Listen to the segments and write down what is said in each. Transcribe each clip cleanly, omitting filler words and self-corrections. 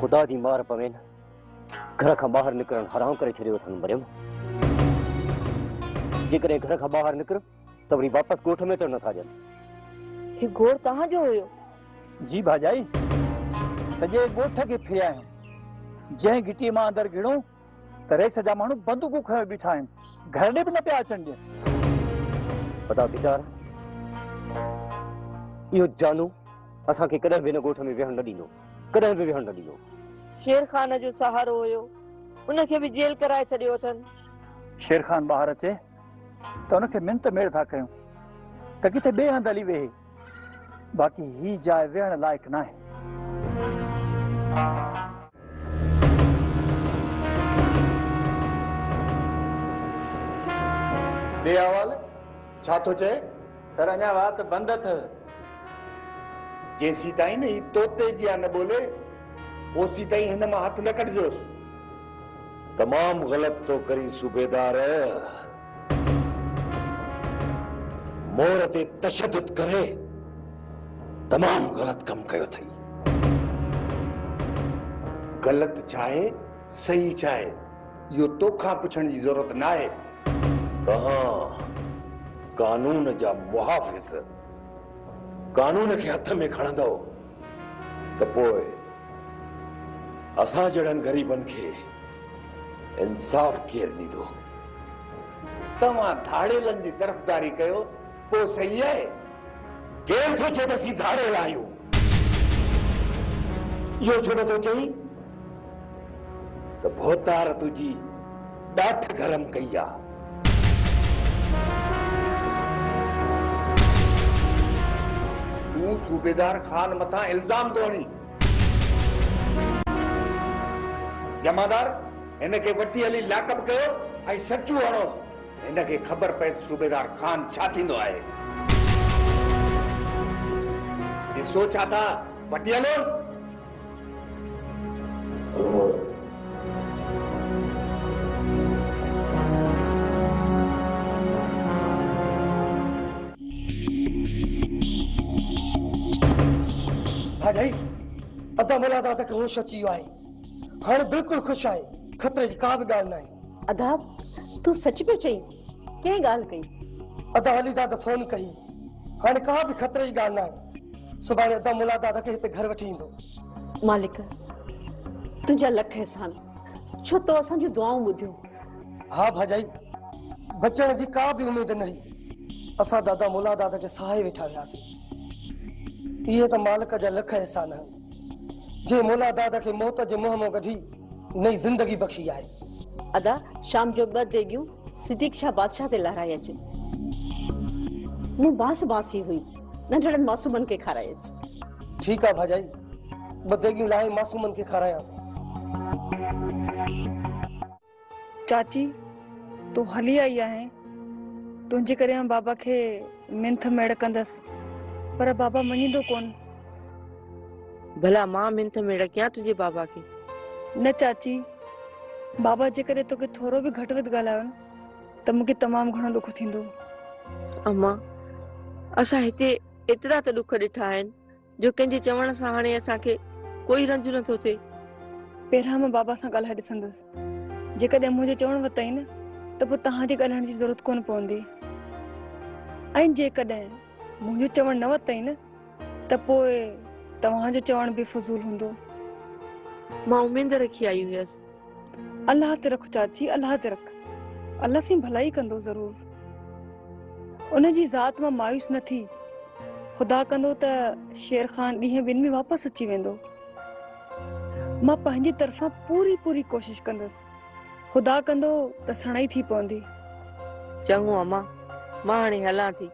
खुदा जी मार पवे न घर खां ॿाहिरि निकिरण हराम करे छॾियो अथनि मरियम। जेकॾहिं घर खां ॿाहिरि निकिर त वरी वापसि ॻोठ में अचण नथा ॾियनि। ही घोड़ तव्हांजो हुयो? जी भाॼाई, सॼे ॻोठ खे फिरिया आहिनि। जंहिं घिटीअ मां अंदरि घिड़ो त रेस जा माण्हू बंदूकूं खयों बीठा आहिनि, घर ॾे बि न पिया अचनि ॾियनि। पता वीचार इहो जानू असांखे कॾहिं बि हिन ॻोठ में विहण न ॾींदो, कॾहिं बि विहण न ॾींदो। शेर खान जो सहारो हुयो, उनखे बि जेल कराए छॾियो अथनि। शेर खान ॿाहिरि अचे त उनखे मिंट मेड़ था कयूं त किथे ॿिए हंधि हली वेहे, बाक़ी ही जाइ वेहण लाइक़ु न आहे। ॿिए हवाल छा थो चए? सर अञा वात बंदि अथव। जेसी ताईं न ही तोते जिया न बोले ओसी ताईं हिन मां हथ न कढजोसि। तमाम गलत तो करी सूबेदार, मोर ते तशद्दुद करे तमाम गलत कम कयो थई। गलत चाहे सही चाहे इहो तोखां पुछण जी ज़रूरत न आहे। तहां कानून जा मुहाफ़िज़ कानून खे हथ में खणंदो त पोइ असां जहिड़नि ग़रीबनि खे इंसाफ़ केरु ॾींदो? तव्हां धाड़ेलनि जी तरफ़दारी कयो पोइ सही आहे। केरु थो चए त असीं धाड़ेल आहियूं? इहो छो नथो चई त भोतार तुंहिंजी ॾाठ गरम कई आहे। तूं सूबेदार खान मथां इल्ज़ाम थो हणी। जमादार हिनखे वठी हली लाकअप कयो ऐं सचू हणोसि। हिनखे ख़बर पए त सूबेदार खान छा थींदो आहे। ॾिसो छा था वठी हलो। भाॼाई अदा मुला दादा खे होश अची वियो आहे, हाणे बिल्कुलु ख़ुशि आहे, ख़तरे जी का बि ॻाल्हि न आहे। अदा तूं सच पियो चई? कंहिं ॻाल्हि कई? अदा अली दादा फोन कई, हाणे का बि ख़तरे जी ॻाल्हि न आहे। सुभाणे अदा मुला दादा खे हिते घर वठी ईंदो। मालिक तुंहिंजा लख एहसान, छो तो असांजूं दुआऊं ॿुधियूं। हा भाॼाई, बचण जी का बि उमेद न हुई। असां दादा मुला दादा खे सहाए वेठा हुआसीं। इहे त मालिक जा लख एहसान आहिनि, जे मुला दादा खे मौत जे मुंहं मां कढी नई ज़िंदगी बख़्शी आहे। अदा शाम जो 2 देगियूं सिद्दीक शाह बादशाह ते लहराए अच। मूं बास बासी हुई, नंढड़नि मासूमनि खे खाराए अच। ठीकु आहे भाॼाई, 2 देगियूं लाहे मासूमनि खे खारायां थो। चाची तूं हली आई आहे, तुंहिंजे करे मां बाबा खे मिंथ मेड़ कंदसि, पर बाबा मञींदो कोन। भला मां मिंथ मेड़ कयां तुंहिंजे बाबा खे? न चाची, बाबा जे करे तोखे थोरो बि घटि वधि ॻाल्हायो न त मूंखे तमामु घणो ॾुख थींदो। अम्मा असां हिते एतिरा त ॾुख ॾिठा आहिनि जो कंहिंजे चवण सां हाणे असांखे कोई रंज नथो थिए। पहिरियां मां बाबा सां ॻाल्हाए ॾिसंदसि, जेकॾहिं मुंहिंजे चवण वतई न त पोइ तव्हांजे ॻाल्हाइण जी ज़रूरत कोन पवंदी, ऐं जेकॾहिं मुंहिंजो चवण न वतई न त पोइ तव्हांजो चवण बि फज़ूल हूंदो। मां उमेद रखी आई हुयसि। अल्लाह ते रख चाची, अल्लाह ते रख, अल्लाह सी भलाई कंदो ज़रूर। उन जी ज़ात मां मायूस न थी, ख़ुदा कंदो त शेर खान ॾींहं ॿिनि में वापसि अची वेंदो। मां पंहिंजी तरफ़ां पूरी कोशिशि कंदसि, ख़ुदा कंदो त सणाई थी पवंदी। चङो अम्मा, मां हाणे हलां थी।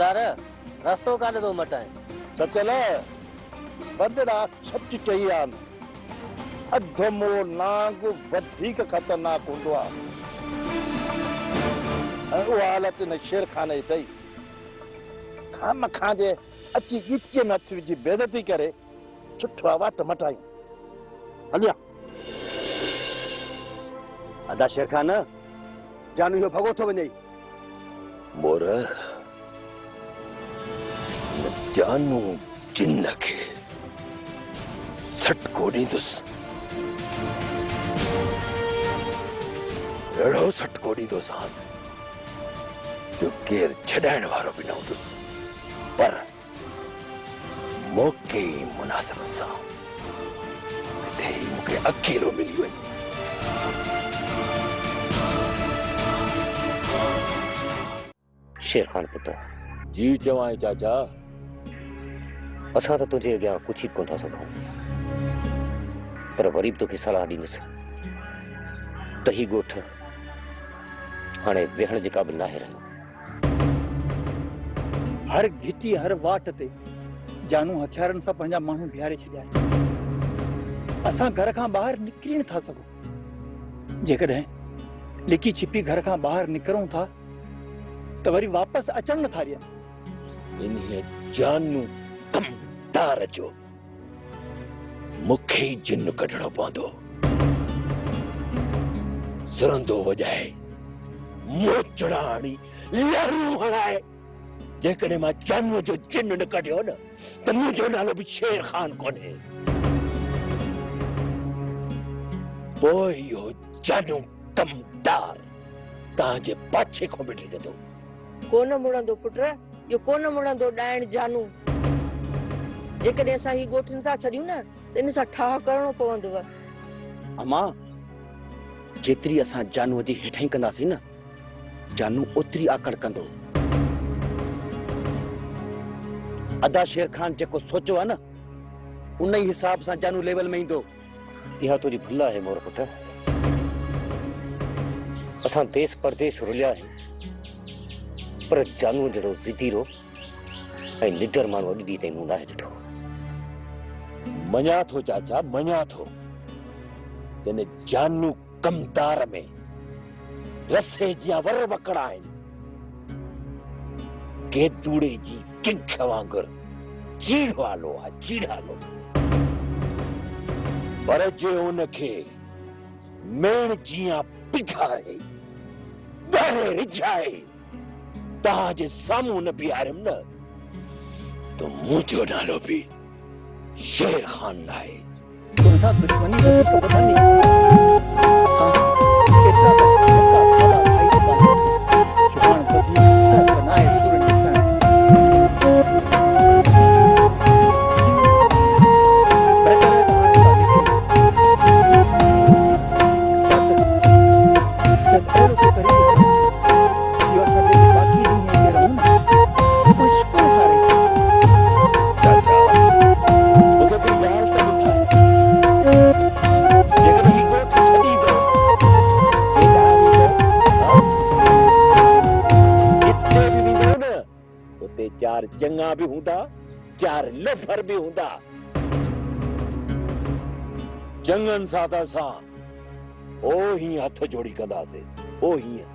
जमादार रस्तो कान थो मटाए सचल बंदड़ा सच चई आन अधमो नांग वधीक खतरनाक हूंदो आहे ऐं उहा हालत न शेर खान जी अथई खाम खां जे अची गिचीअ में हथ विझी बेइज़ती करे सुठा वाट मटायूं हलिया अदा शेर खान जानू इहो भॻो थो वञे मोर जानू जिन खे सटको ॾींदुसि अहिड़ो सटको ॾींदोसांसि जो केरु छॾाइण वारो बि न हूंदुसि पर मौक़े मुनासिबत सां किथे मूंखे अकेलो मिली वञे शेर खान पुत्र जी चवां चाचा असां त तुंहिंजे अॻियां कुझु ई कोन था सघूं पर वरी बि तोखे सलाह ॾींदुसि त ही ॻोठ हाणे वेहण जे क़ाबिल न आहे रहियो हर घिटी हर वाट ते जानू हथियारनि सां पंहिंजा माण्हू बीहारे छॾिया आहिनि असां घर खां ॿाहिरि निकिरी नथा सघूं जेकॾहिं लिकी छिपी घर खां ॿाहिरि निकिरूं था त वरी वापसि अचण नथा ॾियनि इन जानू कमदार जो मूंखे ई जिन कढणो पवंदो सुरंदो वॼाए मोचड़ा हणी लहरूं हणाए जेकॾहिं मां जानूअ जो जिन न कढियो न त मुंहिंजो नालो बि शेर खान कोन्हे पोइ इहो जानू कमदार तव्हांजे पाछे खां बीठी रहंदो कोन मुड़ंदो पुट इहो कोन मुड़ंदो ॾाइण जानू जेकॾहिं असां ही ॻोठ नथा छॾियूं न त इन सां ठाह करणो पवंदव अमा जेतिरी असां जानूअ जी हेठाई कंदासीं न जानू ओतिरी आकड़ कंदो अदा शेर खान जेको सोचो आहे न उन ई हिसाब सां जानू लेवल में ईंदो इहा तुंहिंजी भुल आहे मोर पुट असां देश परदेस रुलिया आहियूं पर जानूअ जहिड़ो ज़िदीरो ऐं निडर माण्हू अॼु ॾींहं ताईं मूं नाहे ॾिठो मञा थो चाचा मञा थो तेने जानू कमदार में रसे जिया वर वकड़ा आहिनि केतूड़े जी किंख वांगुर चीड़वालो आहे चीड़ालो पर जे उनखे मेण जिया पिघारे ॻारे रिझाए तव्हांजे साम्हूं न बीहारियमि न त मुंहिंजो नालो बि शेर खान आहे तुंहिंसां दुश्मनी वधीक वधंदी असां केतिरा त धक्का खाधा खाई चुका आहियूं जुवान बदिली सभु नाहे सुरण ॾिसण बहितर आहे त हाणे असां निकिरूं अहिड़ो को तरीक़ो इहो असां जेके बाक़ी ॾींहं हिते रहूं न उहे सुकून सां रही सघूं चाचा मूंखे बि ॻाल्हि त ॿुधाए जेकॾहिं ही ॻोठ छॾींदो हेॾां वेंदो जिते बि वेंदो न उते चार चङा बि हूंदा चार लफर बि हूंदा चङनि सां त असां ओ हीअं हथ जोड़ी कंदासीं ओ हीअं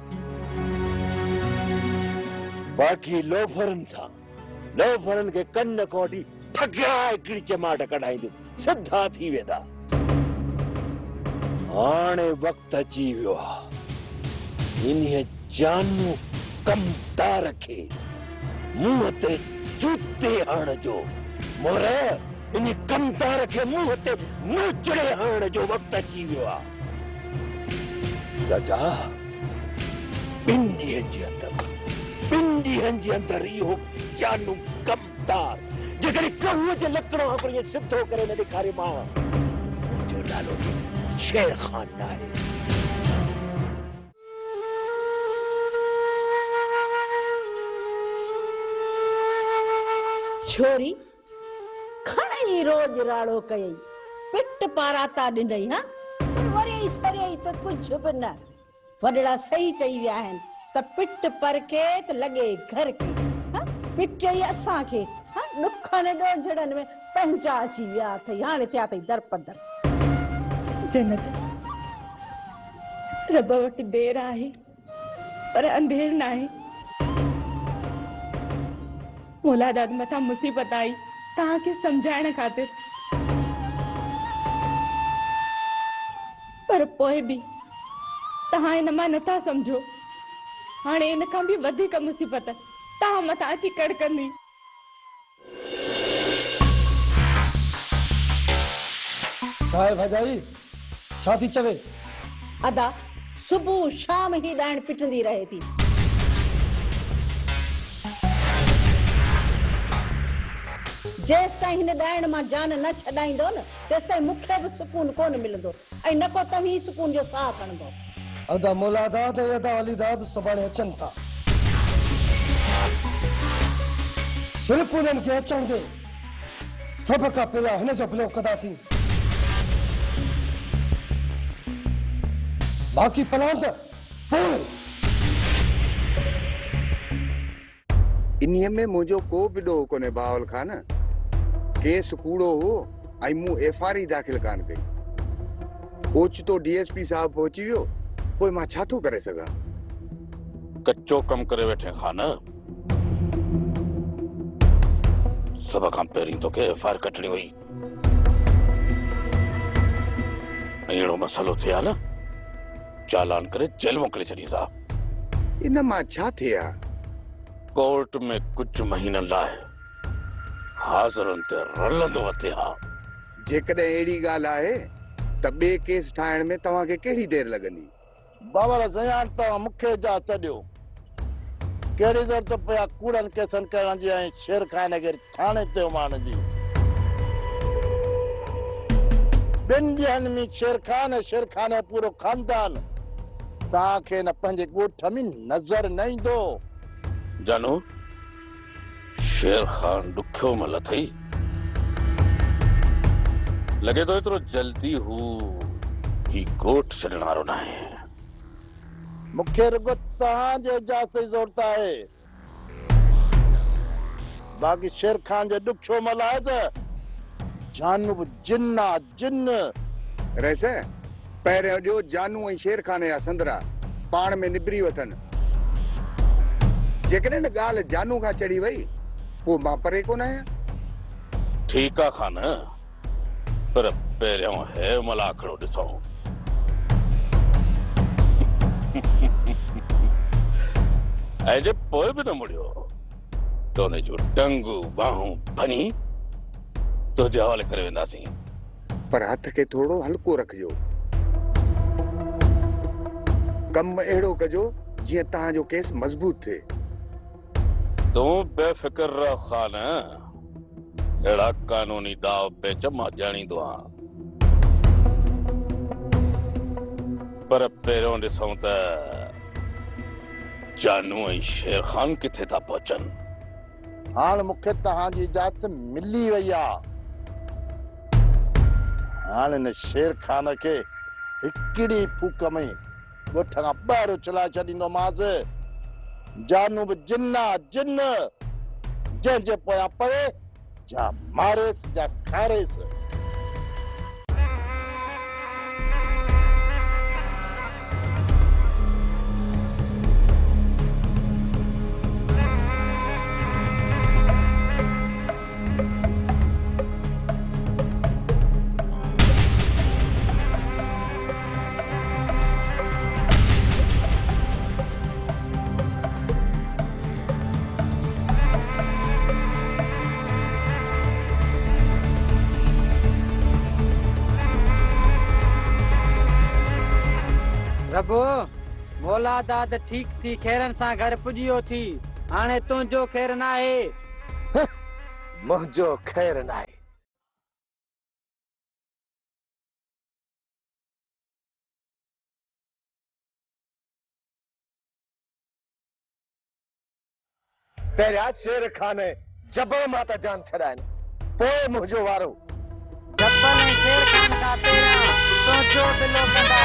बाक़ी लोफरनि सां लोफरनि खे कन कोटी ठकिराए हिकिड़ी चमाट कढाईंदियूं सिधा थी वेंदा हाणे वक़्तु अची वियो आहे इन्हीअ जानू कमदार खे मुंहं ते जूते हणण जो मोर इन कमदार खे मुंहं ते मोचड़े हणण जो वक़्तु अची वियो आहे चाचा ॿिनि ॾींहंनि जे अंदरि इहो जानू कमदार जेकॾहिं कहुअ जे लकड़ो हिकिड़ो सिधो करे न ॾेखारे मां मुंहिंजो नालो बि शेर खान न आहे छोरी खणई रोज राड़ो कयई पिट पाराता ॾिनई हा वरी सरियई त कुझु बि न वॾड़ा सही चई विया आहिनि त पिट पर के त लॻे घर के पिचई असांखे ॾुखनि ॾोंझड़नि में पंहिंजा अची विया अथई, हाणे थिया अथई दर पदर। जन्नत रब वटि देर आहे पर अंधेर न आहे। मौला दाद मथां मुसीबत आई तव्हांखे सम्झाइण ख़ातिर, पर पोइ बि तव्हां इन मां नथा सम्झो। हाणे इन खां बि वधीक मुसीबत तव्हां मथां अची कड़कंदी। साहिब भजाई छा थी चवे? अदा सुबह शाम ही ॾाइण पिटंदी रहे थी। जेस ताईं हिन ॾाइण मां जान न छॾाईंदो न तेस ताईं मूंखे बि सुकून कोन मिलंदो ऐं न को तव्हीं सुकून जो साह खणंदो। अदा मुलादाद ऐं अदा वलीदाद सुभाणे अचनि था। सिर्फ़ उन्हनि खे अचण दे, सभ खां पहिरियां हिन जो भलो कंदासीं। बाक़ी प्लान त पोइ। इन्हीअ में मुंहिंजो को बि ॾोह कोन्हे बावल खान। केस कूड़ो हो ऐं मूं एफआर ई दाख़िल कान कई। ओचितो डीएसपी साहब पहुची वियो, पोइ मां छा थो करे सघां? कच्चो कम करे वेठे खान। सब खां पहिरीं तोखे एफआर कटणी हुई। अहिड़ो मसलो थिया न चालान करे जेल मोकिले छॾी साहब। इन मां छा थिया? कोर्ट में कुछ महीननि लाइ हाज़िरनि ते रलंदो अचे हा। जेकॾहिं अहिड़ी ॻाल्हि आहे त ॿिए केस ठाहिण में तव्हांखे कहिड़ी देरि लॻंदी? बाबर ज़यान तव्हां मूंखे इजाज़त ॾियो। कहिड़ी ज़रूरत पिया कूड़नि केसनि करण जी ऐं शेर खान खे थाणे ते उमारण जी? ॿिनि ॾींहंनि में शेर खान जो पूरो खानदान तव्हांखे न पंहिंजे ॻोठ में नज़र न ईंदो। जानू शेर खान ॾुखियो मल अथई। लॻे थो एतिरो जल्दी हू ही ॻोठ छॾण वारो न आहे। मूंखे रुगो तव्हांजे इजाज़त जी ज़रूरत आहे। बाक़ी शेर खान जो ॾुखियो मल आहे त जानू बि जिन आहे जिन। रहिसे पहिरियों ॾियो जानू ऐं शेर खान जा संदरा पाण में निबरी वठनि। जेकॾहिं न ॻाल्हि जानू खां चढ़ी वई पोइ मां परे कोन आहियां। ठीकु आहे खान, पर पहिरियों हे मलाखड़ो ॾिसूं। ऐं जे पोइ बि न मुड़ियो त उन जूं टंगूं बाहूं भनी तुंहिंजे हवाले करे वेंदासीं। पर हथ खे थोरो हल्को रखिजो। कम अहिड़ो कजो जीअं तव्हांजो केस मज़बूत थिए। तूं बेफिक्र रह खान। अहिड़ा कानूनी दाव पेच मां ॼाणींदो आहियां। पर पहिरियों ॾिसूं त जानू ऐं शेर खान किथे था पहुचनि। हाणे मूंखे तव्हांजी इजाज़त मिली वई आहे। हाणे न शेर खान खे हिकिड़ी फूक में ॻोठ खां ॿाहिरि उछलाए छॾींदोमांसि। जानू बि जिन आहे जिन। जंहिंजे पोयां पवे जा मारेसि जा खारेसि। रबो मौला दाद ठीक थी खैरन सां घर पुजियो थी। हाणे तुंहिंजो खैर न आहे। मुंहिंजो खैर न आहे। पहिरियां शेर खान जबल मां त जान छॾाइनि, पोइ मुंहिंजो वारो। जबल ऐं शेर खान खां पहिरियां तुंहिंजो बिलो कंदा।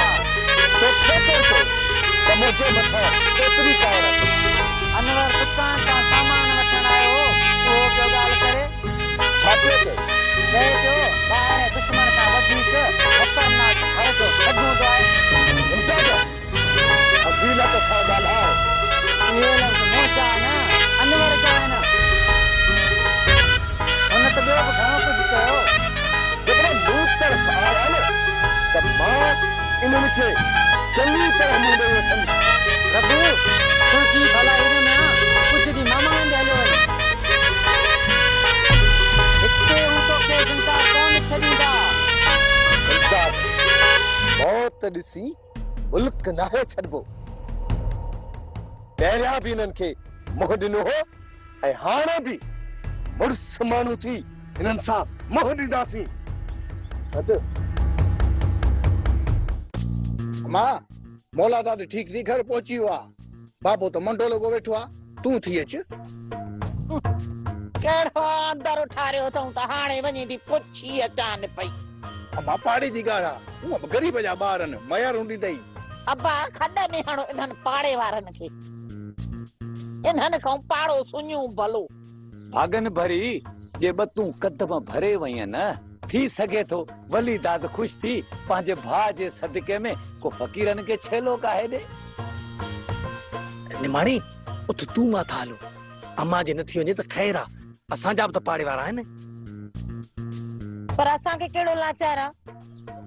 मुंहिंजे मथां एतिरी कान। अनवर दुकान खां सामान वठण आयो। इनखे चङी तरह मुंडे वठनि। प्रभु तुझी भला इन में कुछ दी मामा ने हलो इतने हूं तो के जनता कौन छड़ींदा। मौत ॾिसी मुल्क नाहे छॾिबो। पहिरियां बि इन्हनि खे मोह ॾिनो हो ऐं हाणे बि मुड़ुस माण्हू थी इन्हनि सां मोह ॾींदासीं। मां मौला दाद ठीक थी घर पहुची हुआ। बाबू तो मंडो लॻो वेठो आहे, तूं थी अच। कहिड़ो अंदर उठारियो अथऊं त हाणे वञी दी पुछी अचान पई। अम्मा पाड़ी जी ॻाल्हि आहे, उहा ग़रीब जा ॿार आहिनि, मयार हूंदी अथई। अब्बा खॾ में हणो इन्हनि पाड़े वारनि खे, इन्हनि खां पाड़ो सुञूं भलो। भागन भरी जे बतूं कदम भरे वई न थी सके तो वली दाद खुश थी पंहिंजे भाउ जे सदके में को फ़कीरनि खे छेलो काहे ॾे। निमाणी उथ तूं माथा हलो, अम्मा जे न थी वञे त ख़ैर आहे, असांजा बि त पाड़े वारा आहिनि। पर असांखे कहिड़ो लाचार आहे?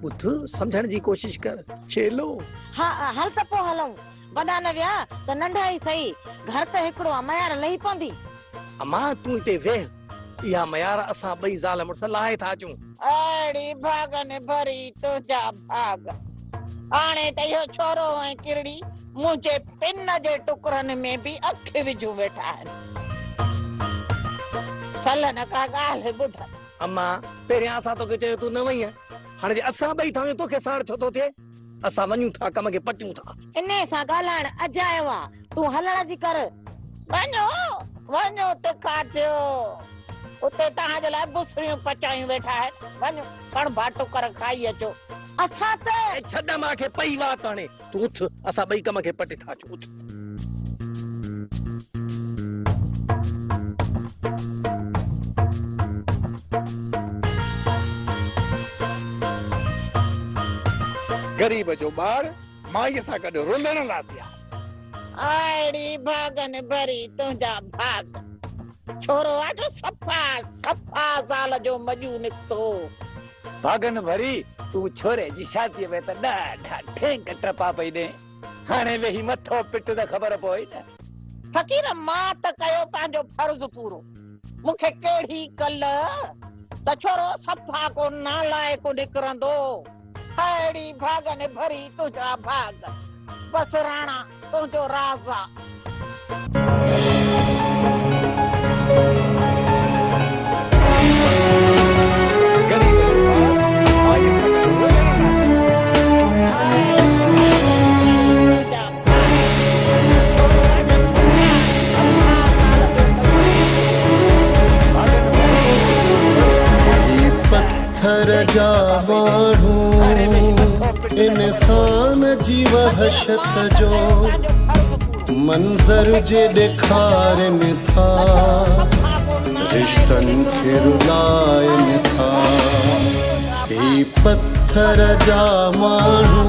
ॿुध सम्झण जी कोशिश कर। छेलो हा हल त पोइ हलूं, वॾा न विया त नंढा ई सही, घर त हिकिड़ो आहे, मयार लही पवंदी। अम्मा तूं हिते वेह, इहा मयार असां ॿई ज़ाल मुड़ुस लाहे था अचूं। अड़ी भागन भरी तुंहिंजा भाग, हाणे त इहो छोरो ऐं किरड़ी मुंहिंजे पिन जे टुकरनि में बि अखि विझूं वेठा आहिनि। चल न का ॻाल्हि ॿुध। अम्मा पहिरियां असां तोखे चयो तूं न वई आहीं, हाणे जे असां ॿई था वञूं तोखे साण छो थो थिए? असां वञूं था, कम खे पटियूं था। इन सां ॻाल्हाइण अजायो आहे, तूं हलण जी कर। वञो वञो तिखा थियो, उते तव्हांजे लाइ बुसरियूं पचायूं वेठा आहिनि। वञो कणभा टुकर खाई अचो। असां त छॾ मूंखे पई वात, हाणे तूं उथ, असां ॿई कम खे पटे था अचूं। उथ। गरीब जो ॿार माईअ सां गॾु रुलण लाइ पिया। अड़ी भागन भरी तुंहिंजा भाग, छोरो आहे जो सफ़ा सफ़ा ज़ाल जो मजू निकतो। भागन भरी तूं छोरे जी शादीअ में त ॾाढा ठेंक टपा पई ॾे, हाणे वेही मथो पिट त ख़बर पई न। फ़कीर मां त कयो पंहिंजो फर्ज़ पूरो, मूंखे कहिड़ी कल त छोरो सफ़ा को नालाइक़ निकिरंदो। अड़ी भागन भरी तुंहिंजा भाग, बस राणा तुंहिंजो राज़ आहे। पत्थर जा माण्हू इंसान जी वहशत जो मंज़र जे ॾेखारनि था, रिश्तनि खे रुलाइनि था। ही पत्थर जा माण्हू